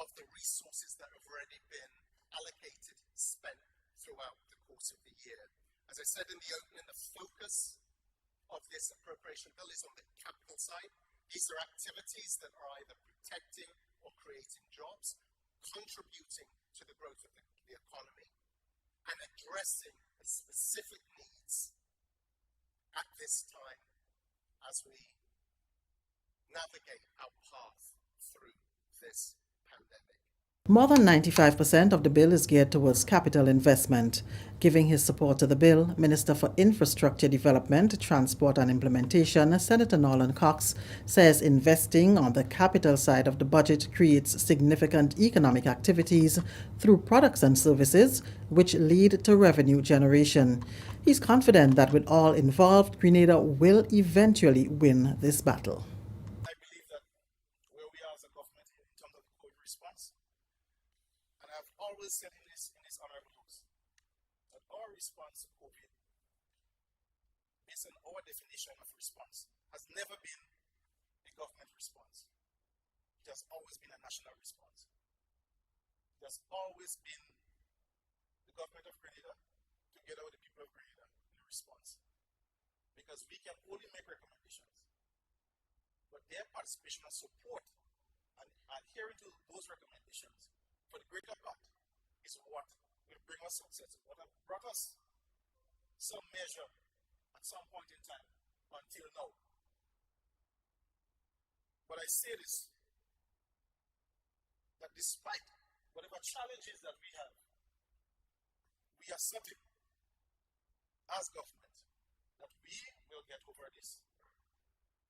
of the resources that have already been allocated, spent throughout the course of the year. As I said in the opening, the focus of this appropriation bill is on the capital side. These are activities that are either protecting or creating jobs, contributing to the growth of the economy, and addressing the specific needs at this time as we navigate our path through this pandemic. More than 95% of the bill is geared towards capital investment. Giving his support to the bill, Minister for Infrastructure Development, Transport and Implementation, Senator Nolan Cox, says investing on the capital side of the budget creates significant economic activities through products and services, which lead to revenue generation. He's confident that with all involved, Grenada will eventually win this battle. I believe that where we are as a government in terms of the COVID response, and I've always said in this honorable house, that our response to COVID, based on our definition of response, has never been a government response. It has always been a national response. It has always been the government of Grenada together with the people of Grenada in the response. Because we can only make recommendations, but their participation and support and adhering to those recommendations for the greater part is what will bring us success, what has brought us some measure at some point in time until now. But I say this, that despite whatever challenges that we have, we are certain as government that we will get over this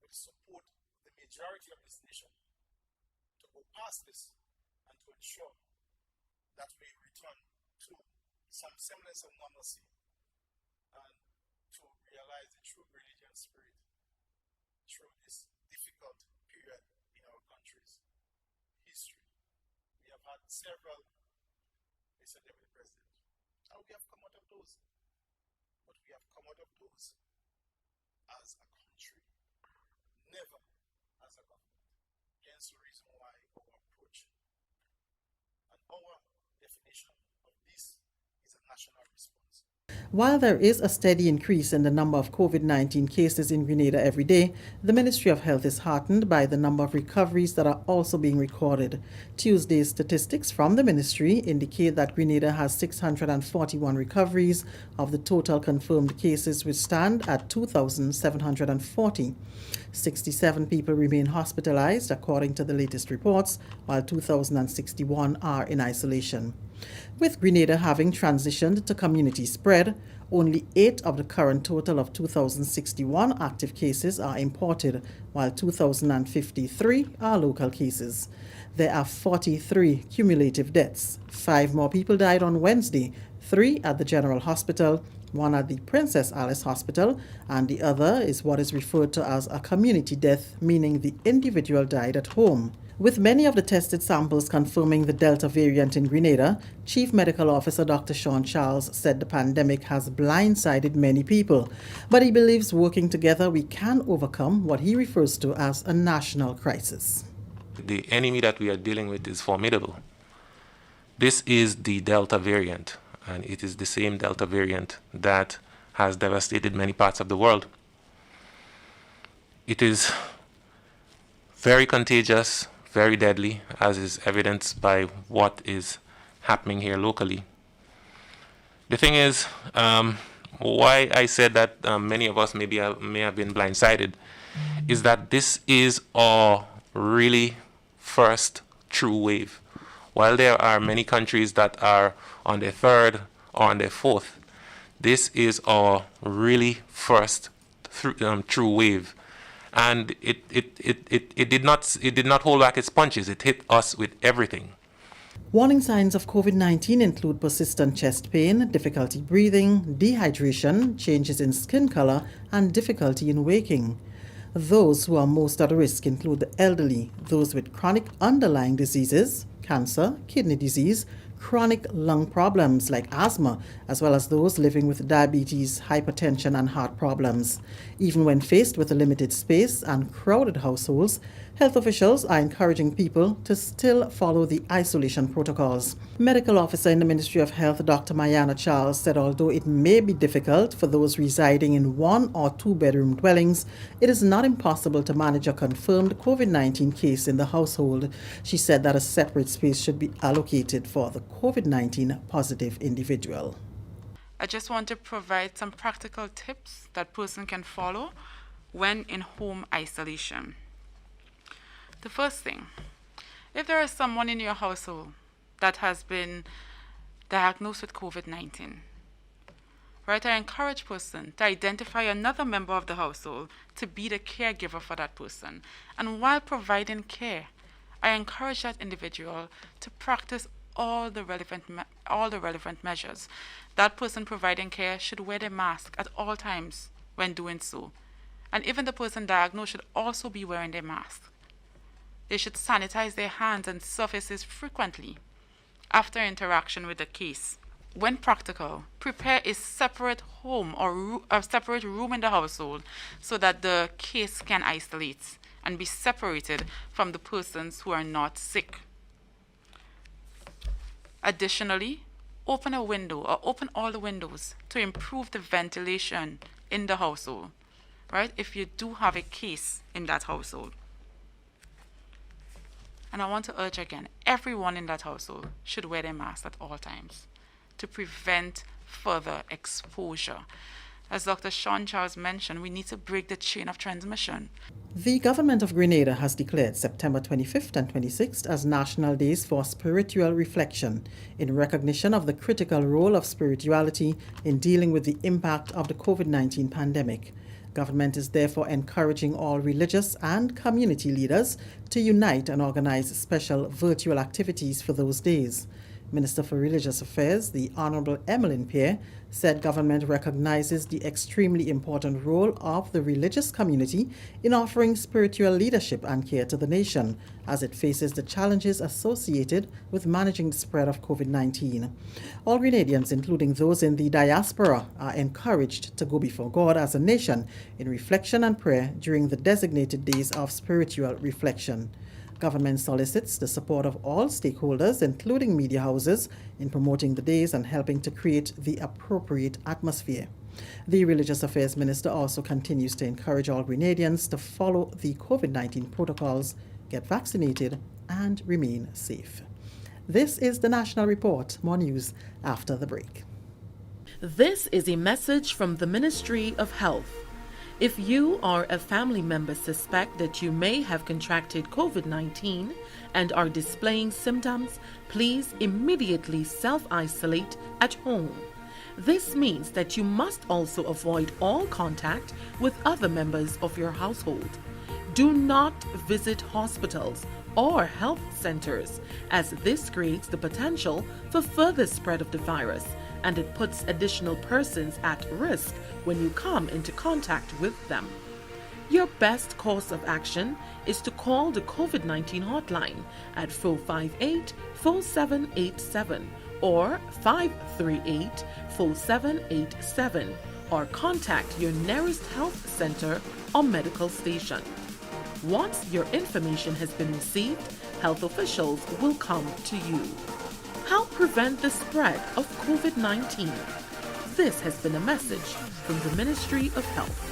with support of the majority of this nation to go past this and to ensure that we return to some semblance of normalcy and to realize the true Grenadian spirit through this difficult period in our country's history. We have had several, Mr. Deputy President, and we have come out of those. But we have come out of those as a country, never as a government. Hence the reason why our approach and our definition of this is a national response. While there is a steady increase in the number of COVID-19 cases in Grenada every day, the Ministry of Health is heartened by the number of recoveries that are also being recorded. Tuesday's statistics from the ministry indicate that Grenada has 641 recoveries of the total confirmed cases, which stand at 2,740. 67 people remain hospitalized, according to the latest reports, while 2,061 are in isolation. With Grenada having transitioned to community spread, only 8 of the current total of 2,061 active cases are imported, while 2,053 are local cases. There are 43 cumulative deaths. 5 more people died on Wednesday, 3 at the General Hospital, 1 at the Princess Alice Hospital, and the other is what is referred to as a community death, meaning the individual died at home. With many of the tested samples confirming the Delta variant in Grenada, Chief Medical Officer Dr. Sean Charles said the pandemic has blindsided many people, but he believes working together we can overcome what he refers to as a national crisis. The enemy that we are dealing with is formidable. This is the Delta variant, and it is the same Delta variant that has devastated many parts of the world. It is very contagious, very deadly, as is evidenced by what is happening here locally. The thing is, why I said that many of us may have been blindsided, is that this is our really first true wave. While there are many countries that are on their third or on their fourth, this is our really first true wave. And it did not hold back its punches. It hit us with everything. Warning signs of COVID-19 include persistent chest pain, difficulty breathing, dehydration, changes in skin color, and difficulty in waking. Those who are most at risk include the elderly, those with chronic underlying diseases, cancer, kidney disease, chronic lung problems like asthma, as well as those living with diabetes, hypertension, and heart problems. Even when faced with a limited space and crowded households, health officials are encouraging people to still follow the isolation protocols. Medical officer in the Ministry of Health, Dr. Mayana Charles, said although it may be difficult for those residing in 1 or 2 bedroom dwellings, it is not impossible to manage a confirmed COVID-19 case in the household. She said that a separate space should be allocated for the COVID-19 positive individual. I just want to provide some practical tips that person can follow when in home isolation. The first thing, if there is someone in your household that has been diagnosed with COVID-19, right, I encourage person to identify another member of the household to be the caregiver for that person. And while providing care, I encourage that individual to practice all the relevant measures. That person providing care should wear their mask at all times when doing so. And even the person diagnosed should also be wearing their mask. They should sanitize their hands and surfaces frequently after interaction with the case. When practical, prepare a separate home or a separate room in the household so that the case can isolate and be separated from the persons who are not sick. Additionally, open a window or open all the windows to improve the ventilation in the household, right? If you do have a case in that household. And I want to urge again, everyone in that household should wear their mask at all times to prevent further exposure. As Dr. Sean Charles mentioned, we need to break the chain of transmission. The government of Grenada has declared September 25th and 26th as National Days for Spiritual Reflection in recognition of the critical role of spirituality in dealing with the impact of the COVID-19 pandemic. Government is therefore encouraging all religious and community leaders to unite and organize special virtual activities for those days. Minister for Religious Affairs, the Honorable Emmeline Pierre, said government recognizes the extremely important role of the religious community in offering spiritual leadership and care to the nation as it faces the challenges associated with managing the spread of COVID-19. All Grenadians, including those in the diaspora, are encouraged to go before God as a nation in reflection and prayer during the designated days of spiritual reflection. Government solicits the support of all stakeholders, including media houses, in promoting the days and helping to create the appropriate atmosphere. The Religious Affairs Minister also continues to encourage all Grenadians to follow the COVID-19 protocols, get vaccinated, and remain safe. This is the National Report. More news after the break. This is a message from the Ministry of Health. If you or a family member suspect that you may have contracted COVID-19 and are displaying symptoms, please immediately self-isolate at home. This means that you must also avoid all contact with other members of your household. Do not visit hospitals or health centers, as this creates the potential for further spread of the virus, and it puts additional persons at risk when you come into contact with them. Your best course of action is to call the COVID-19 hotline at 458-4787 or 538-4787, or contact your nearest health center or medical station. Once your information has been received, health officials will come to you. Help prevent the spread of COVID-19. This has been a message from the Ministry of Health.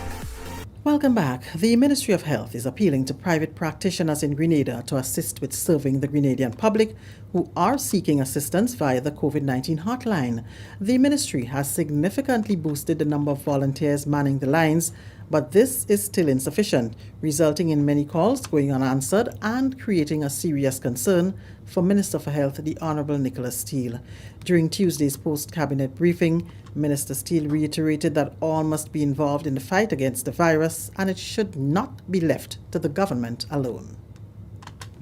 Welcome back. The Ministry of Health is appealing to private practitioners in Grenada to assist with serving the Grenadian public who are seeking assistance via the COVID-19 hotline. The ministry has significantly boosted the number of volunteers manning the lines, but this is still insufficient, resulting in many calls going unanswered and creating a serious concern for Minister for Health, the Honourable Nicholas Steele. During Tuesday's post-cabinet briefing, Minister Steele reiterated that all must be involved in the fight against the virus and it should not be left to the government alone.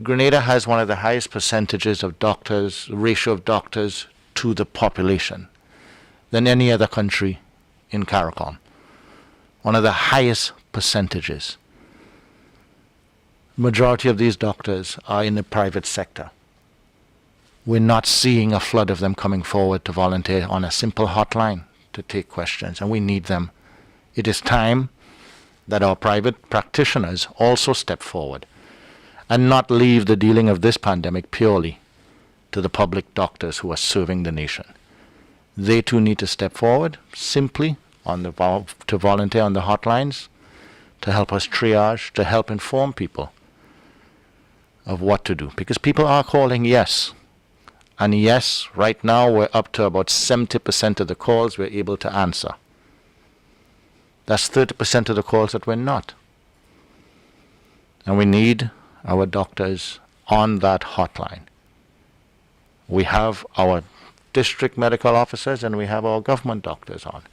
Grenada has one of the highest percentages of doctors, ratio of doctors to the population than any other country in Carriacou. One of the highest percentages. Majority of these doctors are in the private sector. we're not seeing a flood of them coming forward to volunteer on a simple hotline to take questions, and we need them. It is time that our private practitioners also step forward and not leave the dealing of this pandemic purely to the public doctors who are serving the nation. They too need to step forward simply to volunteer on the hotlines, to help us triage, to help inform people of what to do. Because people are calling, yes. And yes, right now we're up to about 70% of the calls we're able to answer. That's 30% of the calls that we're not. And we need our doctors on that hotline. We have our district medical officers and we have our government doctors on.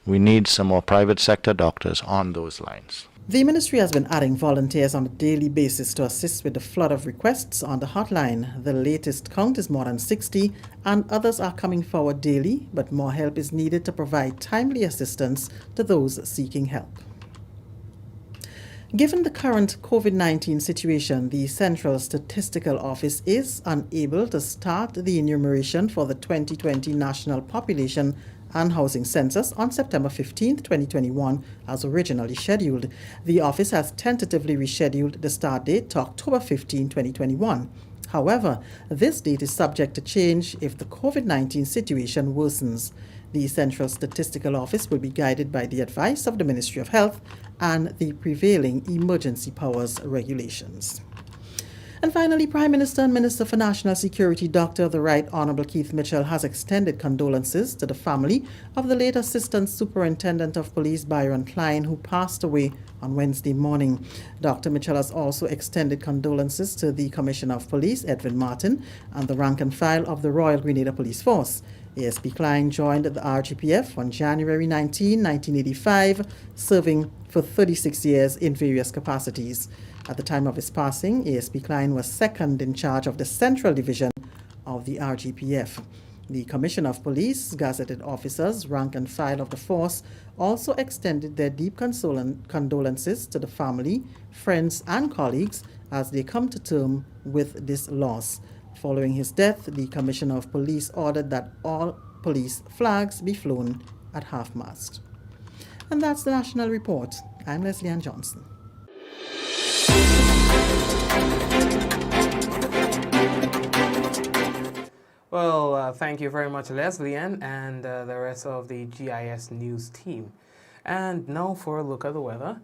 We need some more private sector doctors on those lines. The ministry has been adding volunteers on a daily basis to assist with the flood of requests on the hotline. The latest count is more than 60, and others are coming forward daily, but more help is needed to provide timely assistance to those seeking help. Given the current COVID-19 situation, the Central Statistical Office is unable to start the enumeration for the 2020 National Population and Housing Census on September 15, 2021, as originally scheduled. The office has tentatively rescheduled the start date to October 15, 2021. However, this date is subject to change if the COVID-19 situation worsens. The Central Statistical Office will be guided by the advice of the Ministry of Health and the prevailing emergency powers regulations. And finally, Prime Minister and Minister for National Security, Dr. the Right Honourable Keith Mitchell, has extended condolences to the family of the late Assistant Superintendent of Police Byron Klein, who passed away on Wednesday morning. Dr. Mitchell has also extended condolences to the Commissioner of Police, Edwin Martin, and the rank and file of the Royal Grenadier Police Force. ASP Klein joined the RGPF on January 19, 1985, serving for 36 years in various capacities. At the time of his passing, ASP Klein was second in charge of the Central Division of the RGPF. The Commissioner of Police, gazetted officers, rank and file of the force also extended their deep condolences to the family, friends, and colleagues as they come to terms with this loss. Following his death, the Commissioner of Police ordered that all police flags be flown at half-mast. And that's the National Report. I'm Leslie Ann Johnson. Well, thank you very much, Leslie Ann, and the rest of the GIS News team. And now for a look at the weather.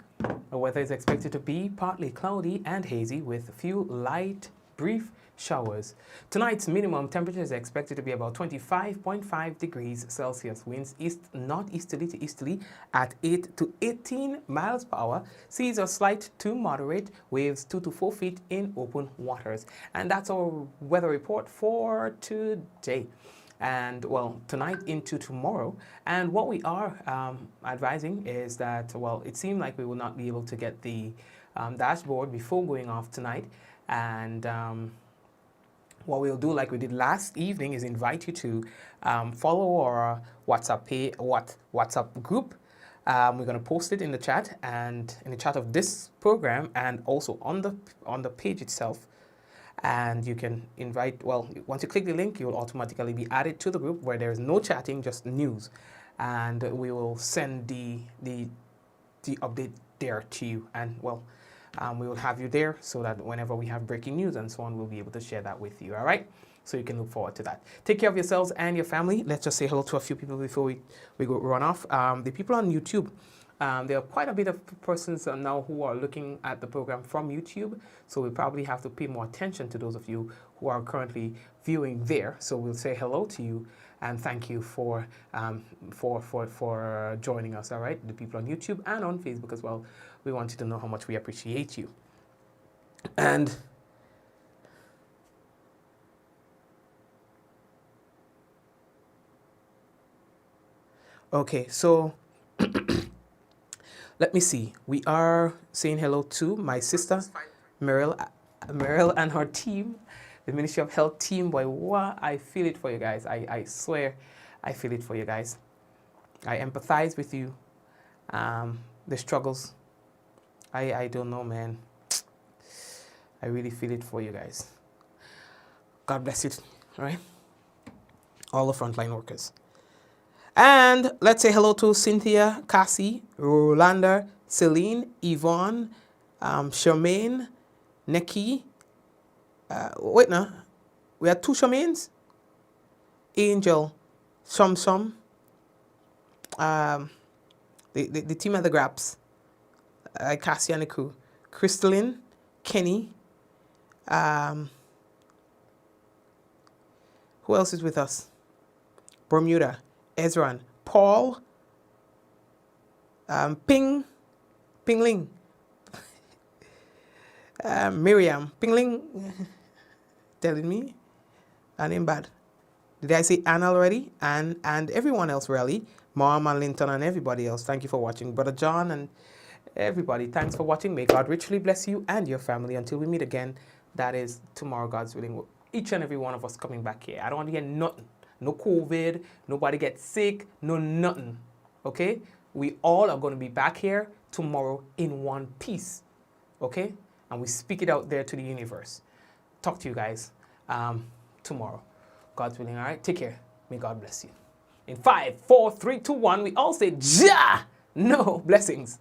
The weather is expected to be partly cloudy and hazy with a few light, brief showers. Tonight's minimum temperature is expected to be about 25.5 degrees Celsius. Winds northeasterly to easterly at 8 to 18 miles per hour. Seas are slight to moderate. Waves 2 to 4 feet in open waters. And that's our weather report for today. And well, tonight into tomorrow. And what we are advising is that, well, it seemed like we will not be able to get the dashboard before going off tonight. And what we'll do, like we did last evening, is invite you to follow our WhatsApp group. We're going to post it in the chat and in the chat of this program, and also on the page itself. And you can invite. Well, once you click the link, you will automatically be added to the group where there is no chatting, just news, and we will send the update there to you. And well, we will have you there so that whenever we have breaking news and so on, we'll be able to share that with you, all right? So you can look forward to that. Take care of yourselves and your family. Let's just say hello to a few people before we go run off. The people on YouTube, there are quite a bit of persons now who are looking at the program from YouTube, so we probably have to pay more attention to those of you who are currently viewing there. So we'll say hello to you and thank you for joining us, all right? The people on YouTube and on Facebook as well. We want you to know how much we appreciate you. And okay, so let me see. We are saying hello to my sister, Meryl and her team, the Ministry of Health team. Boy, wow, I feel it for you guys. I swear, I feel it for you guys. I empathize with you. The struggles. I don't know, man. I really feel it for you guys. God bless you. right? All the frontline workers. And let's say hello to Cynthia, Cassie, Rolanda, Celine, Yvonne, Charmaine, Nikki. Wait now, we have 2 Charmaines. Angel, Shum, the team at the Graps, Cassie and the crew, Crystalline, Kenny. Who else is with us? Bermuda, Ezran, Paul, Pingling, Miriam, Pingling, telling me, her name bad. Did I say Anne already? And everyone else really, Mom and Linton and everybody else. Thank you for watching. Brother John and everybody, thanks for watching. May God richly bless you and your family until we meet again. That is tomorrow, God's willing. Each and every one of us coming back here. I don't want to hear nothing. No COVID, nobody gets sick, no nothing. Okay? We all are going to be back here tomorrow in one piece. Okay? And we speak it out there to the universe. Talk to you guys tomorrow. God's willing, all right? Take care. May God bless you. In 5, 4, 3, 2, 1, we all say, Ja! No blessings.